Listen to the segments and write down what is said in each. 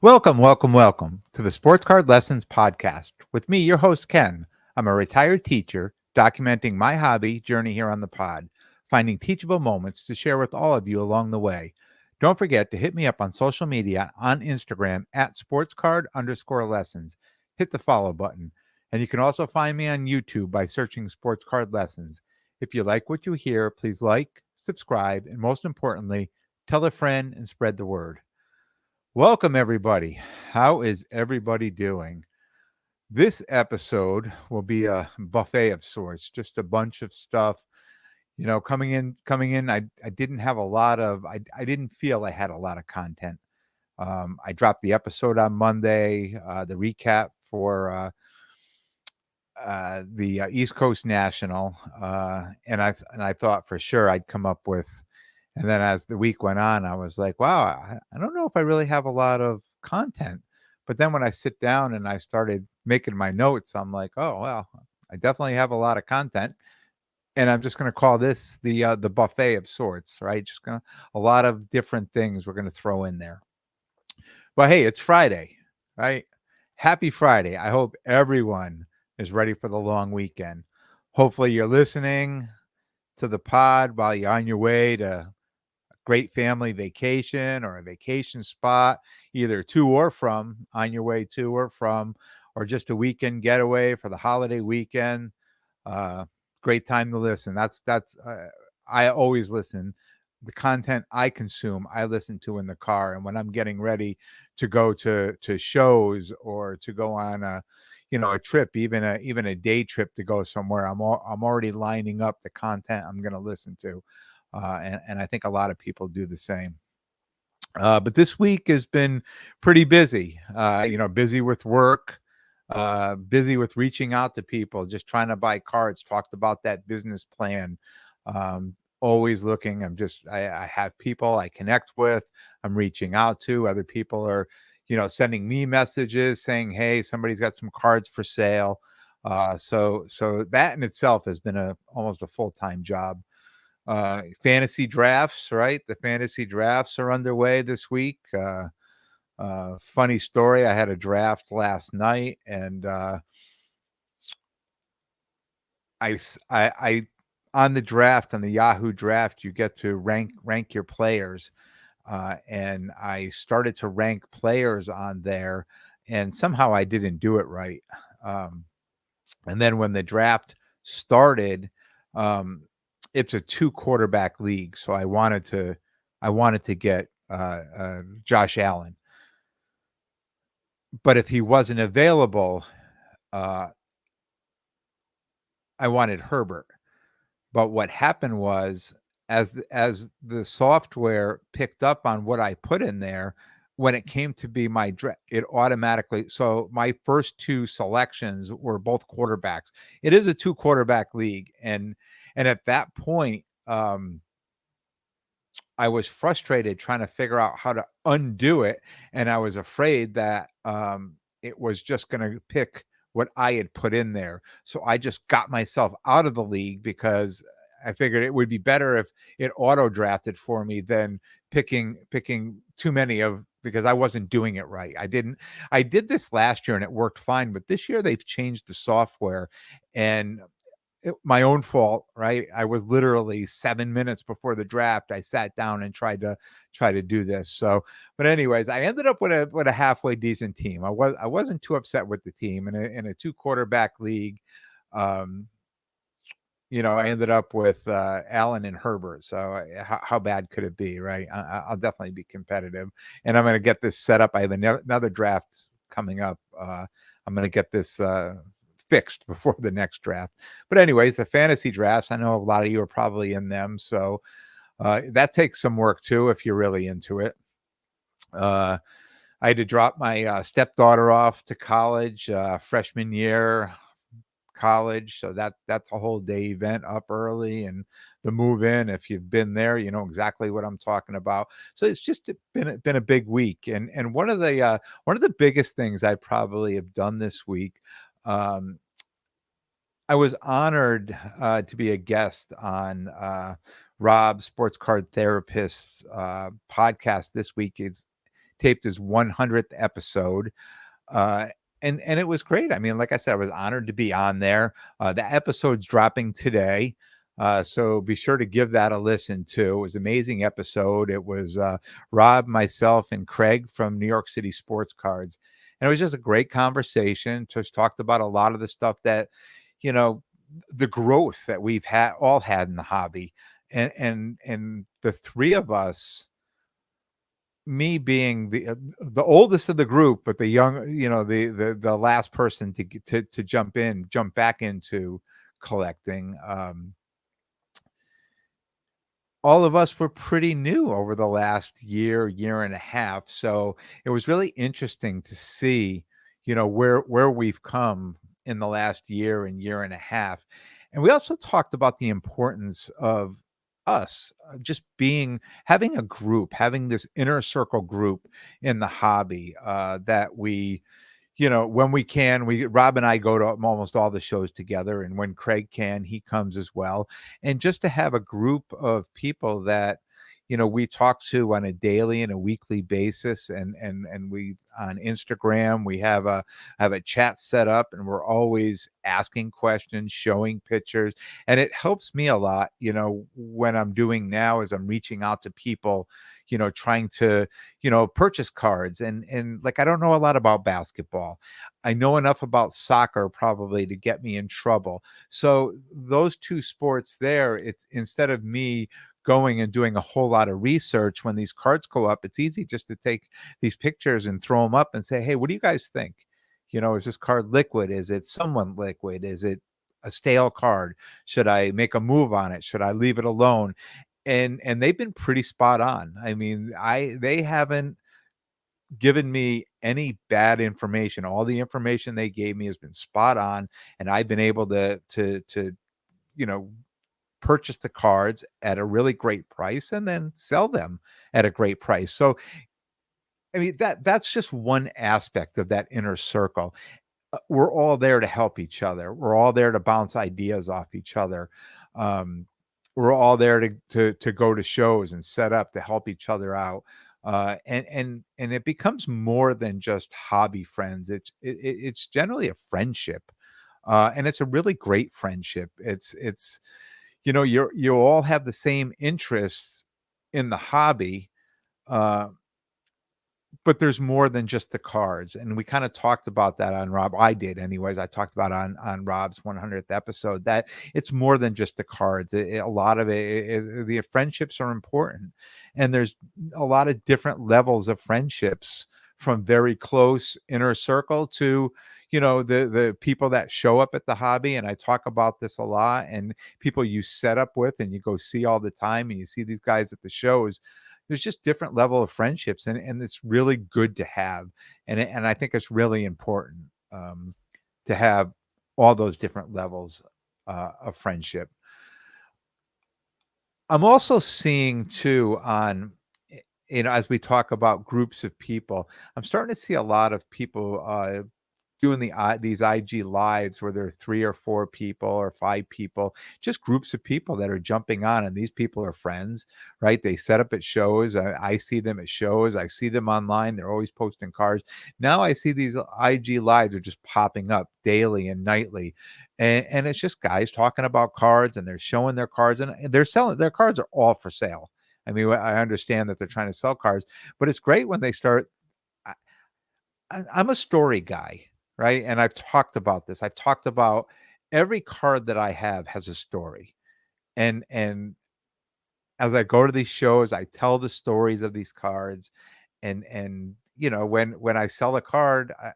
Welcome to the Sports Card Lessons Podcast with me, your host, Ken. I'm a retired teacher documenting my hobby journey here on the pod, finding teachable moments to share with all of you along the way. Don't forget to hit me up on social media on Instagram at sportscard_lessons. Hit the follow button. And you can also find me on YouTube by searching Sports Card Lessons. If you like what you hear, please like, subscribe, and most importantly, tell a friend and spread the word. Welcome, everybody. How is everybody doing? This episode will be a buffet of sorts, just a bunch of stuff. Coming in, I didn't have a lot of, I didn't feel I had a lot of content. I dropped the episode on Monday, the recap for the East Coast National, and I thought for sure I'd come up with. And then as the week went on, I was like, wow, I don't know if I really have a lot of content. But then when I sit down and I started making my notes, I'm like, oh well, I definitely have a lot of content, and I'm just going to call this the buffet of sorts, right? Just gonna a lot of different things we're going to throw in there. But hey, it's Friday, right? Happy Friday. I hope everyone is ready for the long weekend. Hopefully, you're listening to the pod while you're on your way to a great family vacation or a vacation spot, either to or from, on your way to or from, or just a weekend getaway for the holiday weekend. Uh, Great time to listen. I always listen. The content I consume, I listen to in the car, and when I'm getting ready to go to shows or to go on a trip, even a day trip to go somewhere, I'm already lining up the content I'm going to listen to, and I think a lot of people do the same. But this week has been pretty busy. Busy with work, busy with reaching out to people, just trying to buy cards. Talked about that business plan. Always looking. I have people I connect with. I'm reaching out to. Other people are, sending me messages saying, "Hey, somebody's got some cards for sale." So that in itself has been almost a full-time job. Fantasy drafts, right? The fantasy drafts are underway this week. Funny story, I had a draft last night, and I on the draft, on the Yahoo draft, you get to rank your players, and I started to rank players on there, and somehow I didn't do it right. Um, and then when the draft started, um, it's a 2 quarterback league, so I wanted to get Josh Allen. But if he wasn't available, uh, I wanted Herbert. But what happened was, as the software picked up on what I put in there, when it came to be my draft, it automatically, so my first 2 selections were both quarterbacks. It is a 2 quarterback league, and at that point, I was frustrated trying to figure out how to undo it, and I was afraid that, it was just gonna pick what I had put in there. So I just got myself out of the league because I figured it would be better if it auto drafted for me than picking too many of, because I wasn't doing it right. I did this last year and it worked fine, but this year they've changed the software, and my own fault, right? I was literally 7 minutes before the draft. I sat down and tried to do this. So, but anyways, I ended up with a halfway decent team. I wasn't too upset with the team in a 2 quarterback league. Um, I ended up with Allen and Herbert. So how bad could it be, right? I'll definitely be competitive, and I'm going to get this set up. I have another draft coming up. I'm going to get this fixed before the next draft. But anyways, the fantasy drafts, I know a lot of you are probably in them, so that takes some work too if you're really into it. I had to drop my stepdaughter off to college freshman year college, so that's a whole day event, up early, and the move in. If you've been there, you know exactly what I'm talking about. So it's just been a big week, and one of the biggest things I probably have done this week. Um, I was honored to be a guest on Rob Sports Card Therapist's podcast this week. It's taped his 100th episode. Uh, and it was great. I mean, like I said, I was honored to be on there. The episode's dropping today. So be sure to give that a listen too. It was an amazing episode. It was Rob, myself, and Craig from New York City Sports Cards. And it was just a great conversation. Just talked about a lot of the stuff that, you know, the growth that we've had in the hobby. And the three of us, me being the oldest of the group, but the young, the last person to jump back into collecting. All of us were pretty new over the last year and a half. So it was really interesting to see, where we've come in the last year and a half. And we also talked about the importance of us just having a group, having this inner circle group in the hobby that we, when we can, Rob and I go to almost all the shows together, and when Craig can, he comes as well. And just to have a group of people that, we talk to on a daily and a weekly basis, and we on Instagram, we have a chat set up, and we're always asking questions, showing pictures, and it helps me a lot, when I'm doing now is I'm reaching out to people, trying to, purchase cards. And like, I don't know a lot about basketball. I know enough about soccer probably to get me in trouble. So those two sports there, it's instead of me going and doing a whole lot of research when these cards go up, it's easy just to take these pictures and throw them up and say, "Hey, what do you guys think? Is this card liquid? Is it somewhat liquid? Is it a stale card? Should I make a move on it? Should I leave it alone?" And they've been pretty spot on. I mean, they haven't given me any bad information. All the information they gave me has been spot on, and I've been able to you know purchase the cards at a really great price and then sell them at a great price. So I mean, that's just one aspect of that inner circle. We're all there to help each other. We're all there to bounce ideas off each other. Um, we're all there to go to shows and set up to help each other out. And it becomes more than just hobby friends. It's generally a friendship, and it's a really great friendship. It's you all have the same interests in the hobby. Uh, but there's more than just the cards, and we kinda talked about that on Rob I did anyways, I talked about on Rob's 100th episode that it's more than just the cards, a lot of the friendships are important, and there's a lot of different levels of friendships from very close inner circle to, the people that show up at the hobby, and I talk about this a lot, and people you set up with and you go see all the time, and you see these guys at the shows. There's just different level of friendships, and it's really good to have, and I think it's really important, to have all those different levels, of friendship. I'm also seeing too as we talk about groups of people, I'm starting to see a lot of people, doing these IG lives where there are 3 or 4 people or 5 people, just groups of people that are jumping on, and these people are friends, right? They set up at shows. I see them at shows. I see them online. They're always posting cards. Now I see these IG lives are just popping up daily and nightly. And it's just guys talking about cards, and they're showing their cards, and they're selling their cards are all for sale. I mean, I understand that they're trying to sell cards, but it's great when they start. I'm a story guy, right? And I've talked about this. I've talked about every card that I have has a story. And as I go to these shows, I tell the stories of these cards. And when I sell a card, I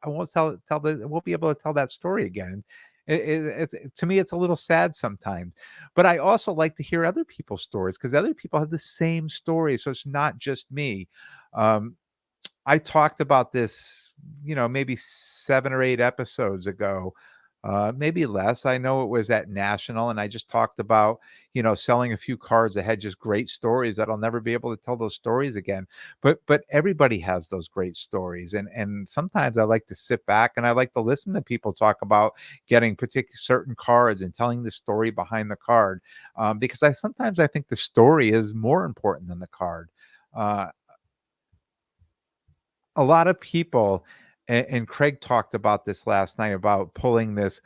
won't I won't be able to tell that story again. To me, it's a little sad sometimes, but I also like to hear other people's stories because other people have the same story, so it's not just me. Um, I talked about this, maybe 7 or 8 episodes ago, maybe less. I know it was at National, and I just talked about, selling a few cards that had just great stories that I'll never be able to tell those stories again. But everybody has those great stories, and sometimes I like to sit back and I like to listen to people talk about getting particular certain cards and telling the story behind the card, because I think the story is more important than the card. Uh, a lot of people, and Craig talked about this last night about pulling this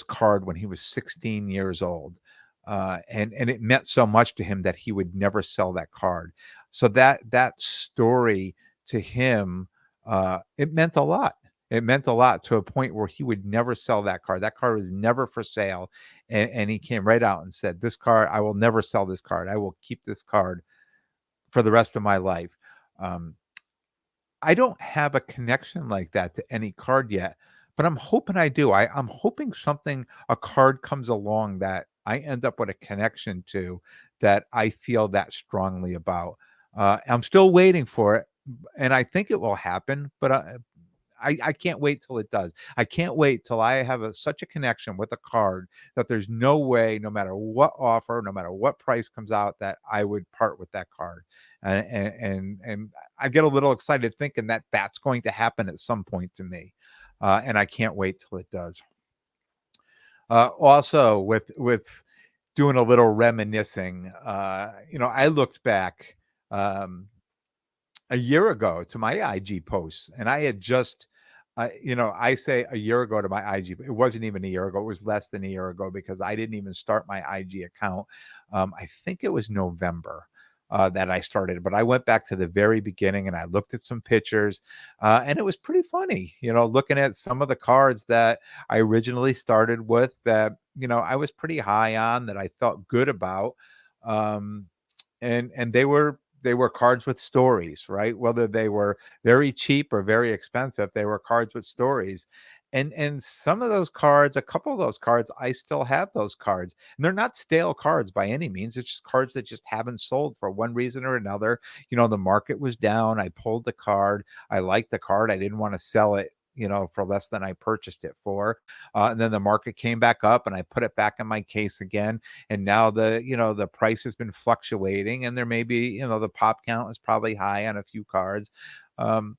card when he was 16 years old, and it meant so much to him that he would never sell that card. So that story to him, it meant a lot. It meant a lot to a point where he would never sell that card. That card was never for sale, and he came right out and said, "This card, I will never sell this card. I will keep this card for the rest of my life." Um, I don't have a connection like that to any card yet, but I'm hoping I do. I'm hoping a card comes along that I end up with a connection to that I feel that strongly about. I'm still waiting for it, and I think it will happen, but I can't wait till it does. I can't wait till I have such a connection with a card that there's no way, no matter what offer, no matter what price comes out, that I would part with that card. And I get a little excited thinking that that's going to happen at some point to me, and I can't wait till it does. Also, with doing a little reminiscing, I looked back. Um, a year ago to my IG posts, and I had just, I say a year ago to my IG, but it wasn't even a year ago. It was less than a year ago because I didn't even start my IG account. I think it was November that I started, but I went back to the very beginning and I looked at some pictures, and it was pretty funny, looking at some of the cards that I originally started with that, I was pretty high on that I felt good about. Um, and they were cards with stories, right? Whether they were very cheap or very expensive, they were cards with stories. And some of those cards, a couple of those cards, I still have those cards. And they're not stale cards by any means. It's just cards that just haven't sold for one reason or another. The market was down. I pulled the card. I liked the card. I didn't want to sell it, for less than I purchased it for. And then the market came back up and I put it back in my case again, and now the price has been fluctuating, and there may be, the pop count is probably high on a few cards, um,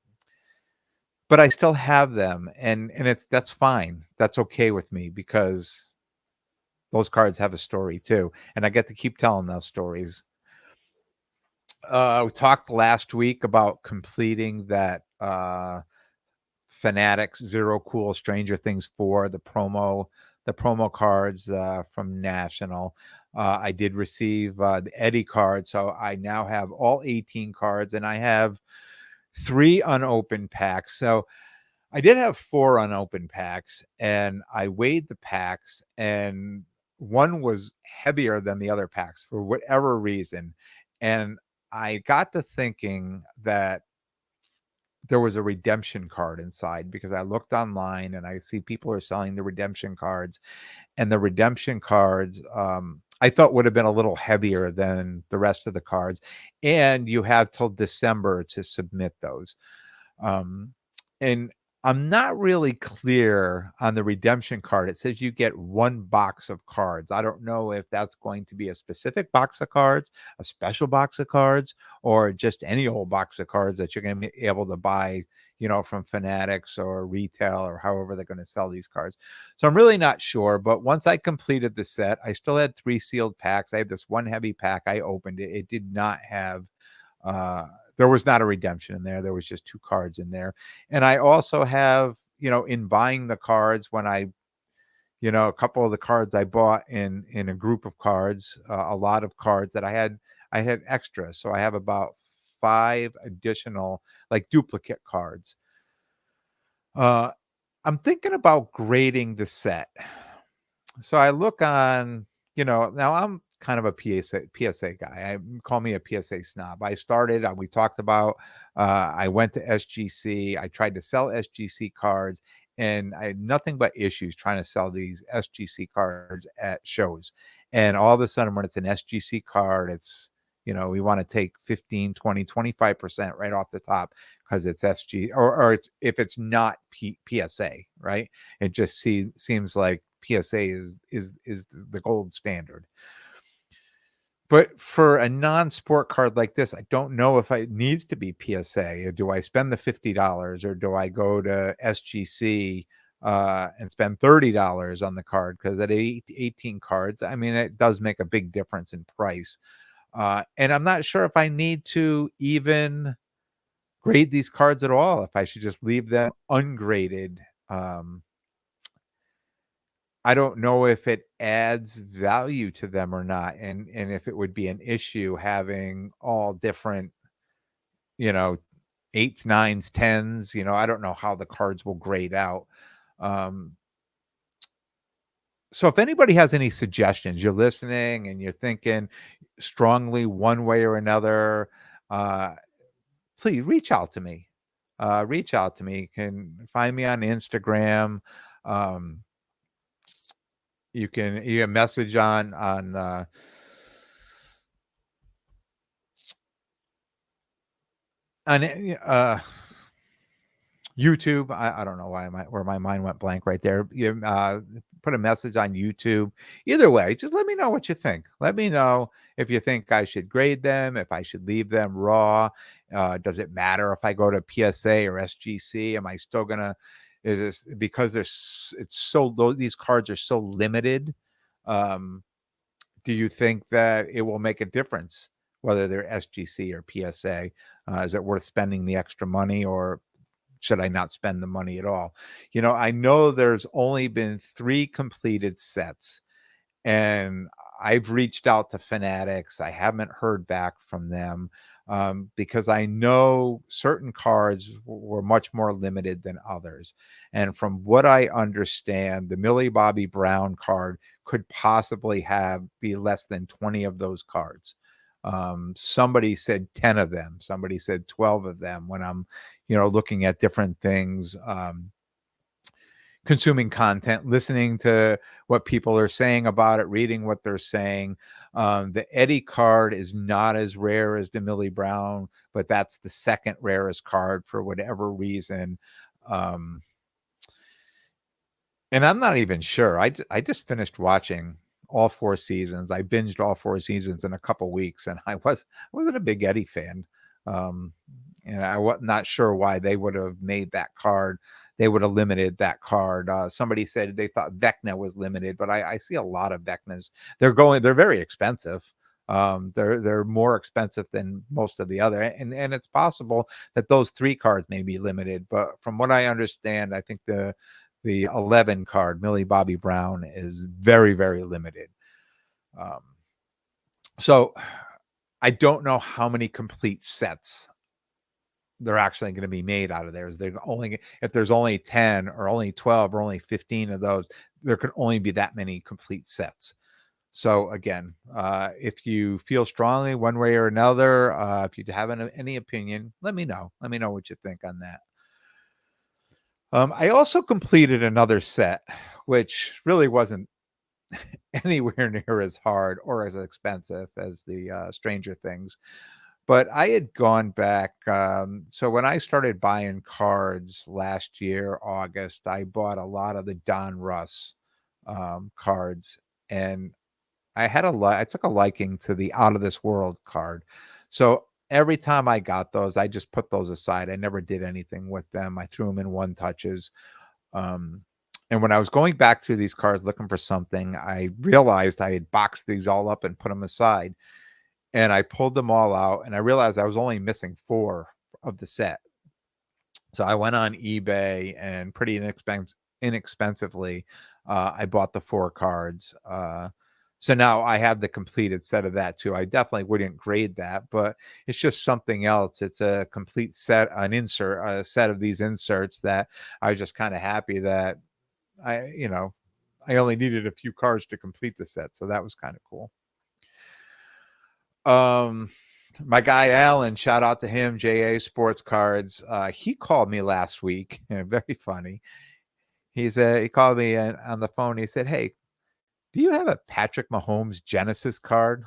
but I still have them, and that's fine. That's okay with me because those cards have a story too, and I get to keep telling those stories. We talked last week about completing that Fanatics Zero Cool Stranger Things 4, the promo cards from National. I did receive the Eddie card, so I now have all 18 cards, and I have 3 unopened packs. So I did have 4 unopened packs, and I weighed the packs, and one was heavier than the other packs for whatever reason. And I got to thinking that there was a redemption card inside because I looked online and I see people are selling the redemption cards, and the redemption cards, I thought would have been a little heavier than the rest of the cards. And you have till December to submit those. Um, and I'm not really clear on the redemption card. It says you get 1 box of cards. I don't know if that's going to be a specific box of cards, a special box of cards, or just any old box of cards that you're going to be able to buy, from Fanatics or retail or however they're going to sell these cards. So I'm really not sure. But once I completed the set, I still had 3 sealed packs. I had this one heavy pack. I opened it. It did not have uh, there was not a redemption in there. There was just 2 cards in there. And I also have, in buying the cards when a couple of the cards I bought in a group of cards, a lot of cards that I had extra. So I have about 5 additional like duplicate cards. Uh I'm thinking about grading the set. So I look on, now I'm kind of a PSA guy. Call me a PSA snob. We talked about, I went to SGC. I tried to sell SGC cards, and I had nothing but issues trying to sell these SGC cards at shows. And all of a sudden, when it's an SGC card, we want to take 15, 20, 25% right off the top because it's SG, or if it's not PSA, right? It just seems like PSA is the gold standard. But for a non-sport card like this, I don't know if it needs to be PSA. Do I spend the $50 or do I go to SGC and spend $30 on the card? Because at 18 cards, I mean, it does make a big difference in price. And I'm not sure if I need to even grade these cards at all, if I should just leave them ungraded. Um, I don't know if it adds value to them or not, and if it would be an issue having all different, you know, 8s, 9s, 10s, I don't know how the cards will grade out. Um, so if anybody has any suggestions, you're listening and you're thinking strongly one way or another, uh, please reach out to me. Reach out to me. You can find me on Instagram. Um, you can message on YouTube. I don't know where my mind went blank right there. You put a message on YouTube. Either way, just let me know what you think. Let me know if you think I should grade them, if I should leave them raw. Does it matter if I go to PSA or SGC? Am I still gonna? Is this because it's so these cards are so limited? Um, do you think that it will make a difference whether they're SGC or PSA? Is it worth spending the extra money, or should I not spend the money at all? I know there's only been 3 completed sets, and I've reached out to Fanatics. I haven't heard back from them, because I know certain cards were much more limited than others. And from what I understand, the Millie Bobby Brown card could possibly be less than 20 of those cards. Somebody said 10 of them. Somebody said 12 of them when I'm, looking at different things. Consuming content, listening to what people are saying about it, reading what they're saying. The Eddie card is not as rare as the Millie Brown, but that's the second rarest card for whatever reason. Um, and I'm not even sure. I just finished watching all 4 seasons. I binged all 4 seasons in a couple weeks, and I wasn't a big Eddie fan. Um, and I was not sure why they would have made that card. They would have limited that card. Somebody said they thought Vecna was limited, but I see a lot of Vecnas. They're very expensive. They're more expensive than most of the other, and it's possible that those 3 cards may be limited. But from what I understand, I think the 11 card, Millie Bobby Brown, is very, very limited. Um, so I don't know how many complete sets they're actually going to be made out of there. If there's only 10 or only 12 or only 15 of those, there could only be that many complete sets. So again, if you feel strongly one way or another, if you have any opinion, let me know. Let me know what you think on that. I also completed another set, which really wasn't anywhere near as hard or as expensive as the Stranger Things. But I had gone back. So when I started buying cards last year, August, I bought a lot of the Don Russ cards, and I took a liking to the Out of This World card. So every time I got those, I just put those aside. I never did anything with them. I threw them in one touches. Um, and when I was going back through these cards looking for something, I realized I had boxed these all up and put them aside. And I pulled them all out, and I realized I was only missing 4 of the set. So I went on eBay and pretty inexpensively, I bought the 4 cards. So now I have the completed set of that too. I definitely wouldn't grade that, but it's just something else. It's a complete set, a set of these inserts that I was just kind of happy that I only needed a few cards to complete the set. So that was kind of cool. My guy Alan, shout out to him, JA Sports Cards. He called me last week. Very funny. He called me on the phone. He said, "Hey, do you have a Patrick Mahomes Genesis card?"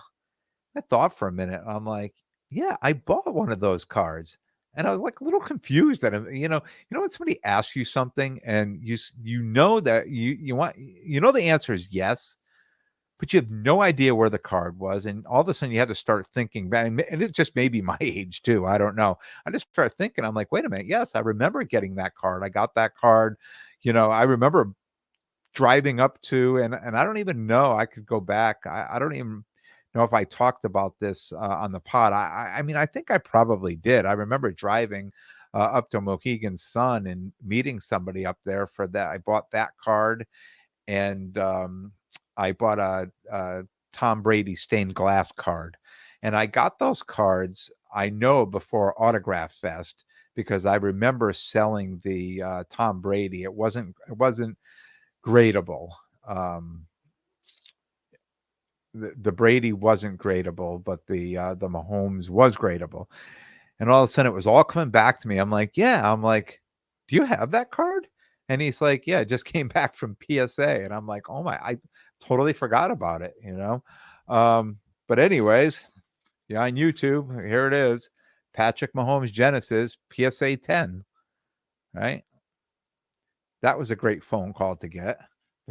I thought for a minute. I'm like, "Yeah, I bought one of those cards." And I was like a little confused that when somebody asks you something and you know that the answer is yes, but you have no idea where the card was, and all of a sudden you had to start thinking back, and it just may be my age too. I don't know. I just started thinking. I'm like, wait a minute. Yes, I remember getting that card. I got that card. I remember driving up to, and I don't even know. I could go back. I don't even know if I talked about this on the pod. I mean, I think I probably did. I remember driving up to Mohegan Sun and meeting somebody up there for that. I bought that card, and I bought a Tom Brady stained glass card, and I got those cards, I know, before Autograph Fest, because I remember selling the Tom Brady. It wasn't gradable. Um, the Brady wasn't gradable, but the Mahomes was gradable. And all of a sudden, it was all coming back to me. I'm like, yeah. I'm like, do you have that card? And he's like, yeah, it just came back from PSA. And I'm like, oh my, I totally forgot about it, you know? But anyways, yeah, on YouTube, here it is. Patrick Mahomes Genesis PSA 10, right? That was a great phone call to get.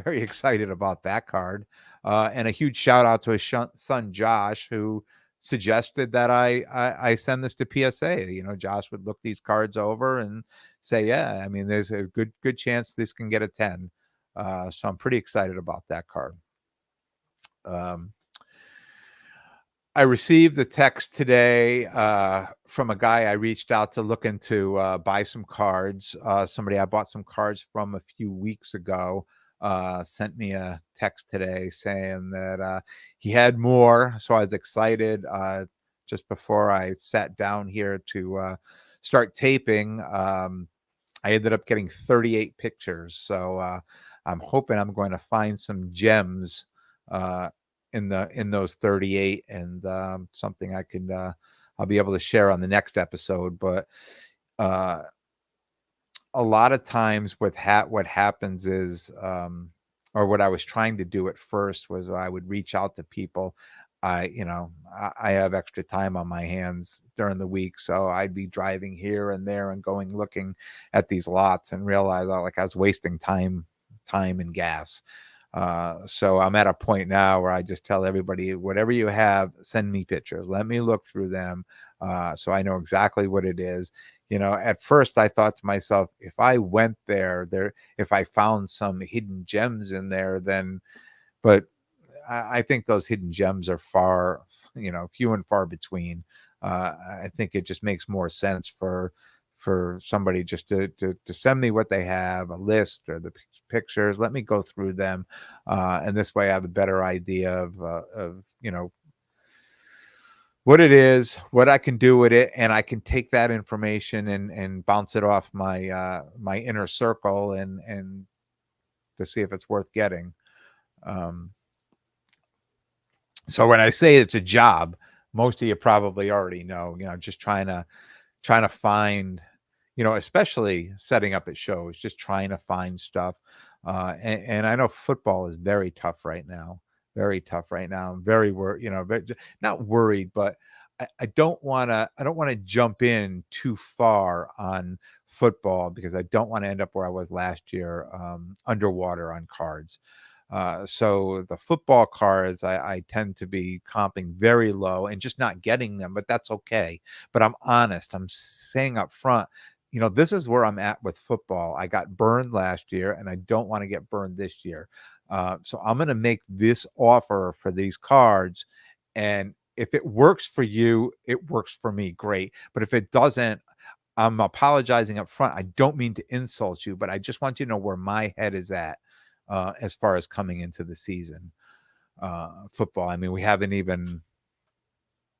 Very excited about that card. And a huge shout out to his son, Josh, who suggested that I send this to PSA. You know, Josh would look these cards over and say, yeah, I mean, there's a good chance this can get a 10. So I'm pretty excited about that card. I received a text today from a guy I reached out to looking to buy some cards. Somebody I bought some cards from a few weeks ago sent me a text today saying that he had more. So I was excited. Just before I sat down here to start taping, I ended up getting 38 pictures. So I'm hoping I'm going to find some gems uh, in those 38, and something I'll be able to share on the next episode. But uh, a lot of times what happens is, or what I was trying to do at first was I would reach out to people. I have extra time on my hands during the week, so I'd be driving here and there and going looking at these lots and realize like I was wasting time and gas. So I'm at a point now where I just tell everybody, whatever you have, send me pictures. Let me look through them, so I know exactly what it is. You know, at first I thought to myself, if I went there, if I found some hidden gems in there, then, but I think those hidden gems are few and far between. I think it just makes more sense for somebody just to send me what they have, a list or the pictures. Let me go through them, and this way I have a better idea of what it is, what I can do with it, and I can take that information and bounce it off my inner circle and to see if it's worth getting. Um, so when I say it's a job, most of you probably already know. You know, just trying to find, especially setting up at shows, just trying to find stuff. And I know football is very tough right now. Very tough right now. I'm very worried, not worried, but I don't want to. I don't want to jump in too far on football because I don't want to end up where I was last year, underwater on cards. So the football cards, I tend to be comping very low and just not getting them, but that's okay. But I'm honest. I'm saying up front, this is where I'm at with football. I got burned last year, and I don't want to get burned this year. So I'm going to make this offer for these cards, and if it works for you, it works for me. Great. But if it doesn't, I'm apologizing up front. I don't mean to insult you, but I just want you to know where my head is at as far as coming into the season. Football. I mean, we haven't even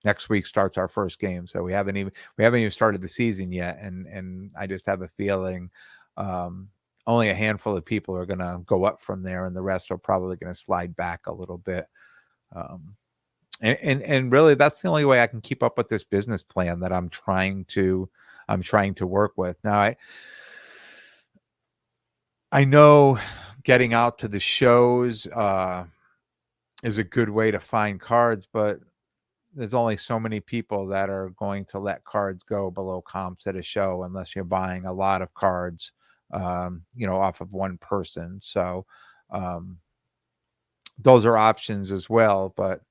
next week starts our first game, so we haven't even started the season yet, and I just have a feeling only a handful of people are going to go up from there, and the rest are probably going to slide back a little bit. And really, that's the only way I can keep up with this business plan that I'm trying to work with. Now, I know getting out to the shows is a good way to find cards, but there's only so many people that are going to let cards go below comps at a show unless you're buying a lot of cards, off of one person. So um, those are options as well. But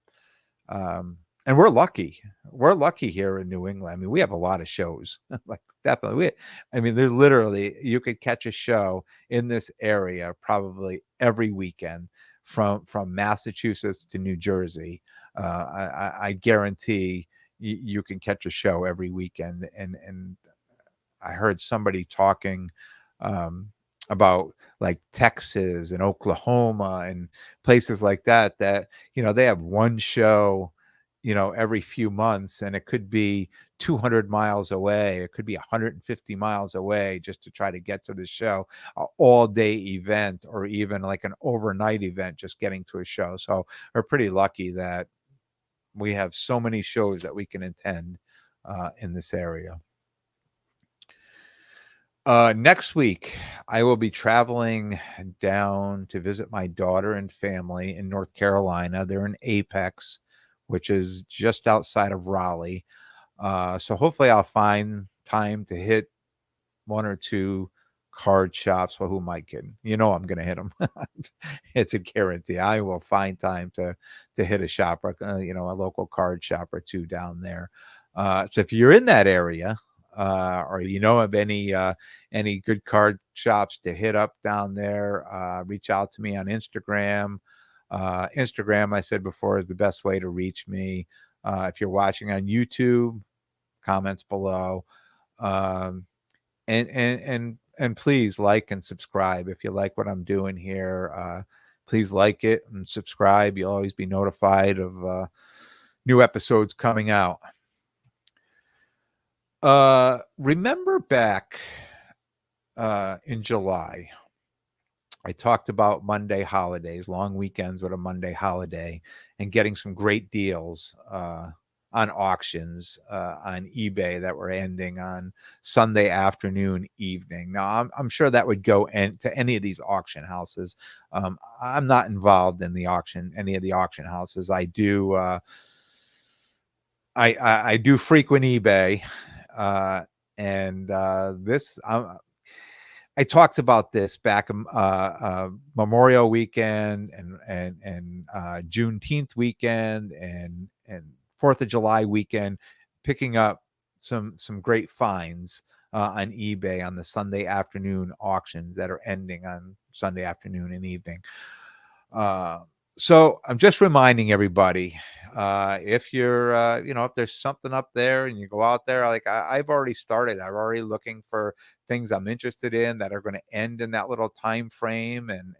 and we're lucky. We're lucky here in New England. I mean, we have a lot of shows. Like definitely. I mean, there's literally you could catch a show in this area probably every weekend from Massachusetts to New Jersey. I guarantee you can catch a show every weekend. And I heard somebody talking um, about like Texas and Oklahoma and places like that, that, they have one show, every few months, and it could be 200 miles away. It could be 150 miles away just to try to get to the show, a all day event, or even like an overnight event, just getting to a show. So we're pretty lucky that we have so many shows that we can attend in this area. Next week, I will be traveling down to visit my daughter and family in North Carolina. They're in Apex, which is just outside of Raleigh. So hopefully I'll find time to hit one or two card shops. Well, who am I kidding? I'm going to hit them. It's a guarantee. I will find time to hit a shop, a local card shop or two down there. So if you're in that area, or of any good card shops to hit up down there, reach out to me on Instagram. Instagram, I said before, is the best way to reach me. If you're watching on YouTube, comments below. And please like and subscribe if you like what I'm doing here. Please like it and subscribe. You'll always be notified of new episodes coming out. Remember back in July, I talked about Monday holidays, long weekends with a Monday holiday, and getting some great deals on auctions on eBay that were ending on Sunday afternoon, evening. Now, I'm sure that would go to any of these auction houses. I'm not involved in any of the auction houses. I do. I do frequent eBay, and this. I talked about this back Memorial Weekend and Juneteenth weekend and 4th of July weekend, picking up some great finds on eBay on the Sunday afternoon auctions that are ending on Sunday afternoon and evening. So I'm just reminding everybody, if you're, if there's something up there and you go out there, like I've already started, I'm already looking for things I'm interested in that are going to end in that little time frame, and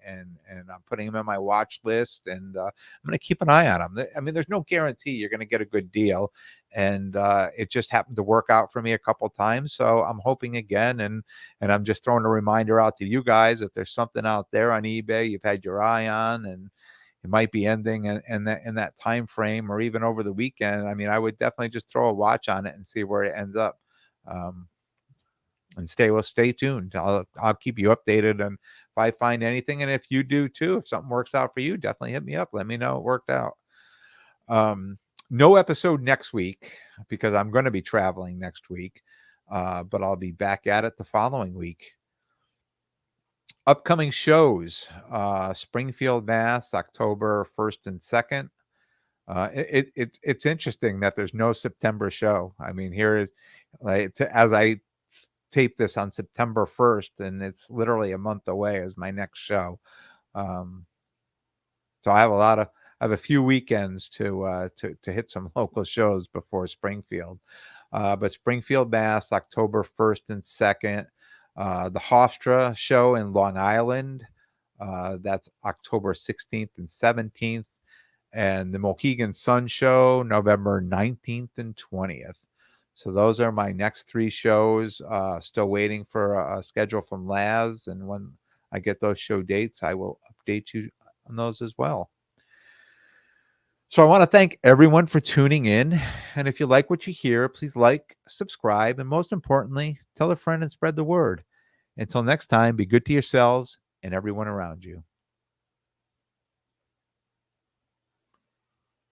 I'm putting them in my watch list, and I'm going to keep an eye on them. I mean, there's no guarantee you're going to get a good deal, and it just happened to work out for me a couple times. So I'm hoping again, and I'm just throwing a reminder out to you guys, if there's something out there on eBay you've had your eye on and it might be ending in that time frame, or even over the weekend, I mean, I would definitely just throw a watch on it and see where it ends up. And stay tuned. I'll keep you updated, and if I find anything, and if you do too, if something works out for you, definitely hit me up. Let me know it worked out. No episode next week because I'm going to be traveling next week, but I'll be back at it the following week. Upcoming shows, Springfield, Mass, October 1st and 2nd. It's interesting that there's no September show. I mean, here is as I tape this on September 1st, and it's literally a month away as my next show. So I have a few weekends to hit some local shows before Springfield. But Springfield, Mass, October 1st and 2nd. The Hofstra show in Long Island, that's October 16th and 17th. And the Mohegan Sun show, November 19th and 20th. So those are my next three shows. Still waiting for a schedule from Laz. And when I get those show dates, I will update you on those as well. So I want to thank everyone for tuning in. And if you like what you hear, please like, subscribe, and most importantly, tell a friend and spread the word. Until next time, be good to yourselves and everyone around you.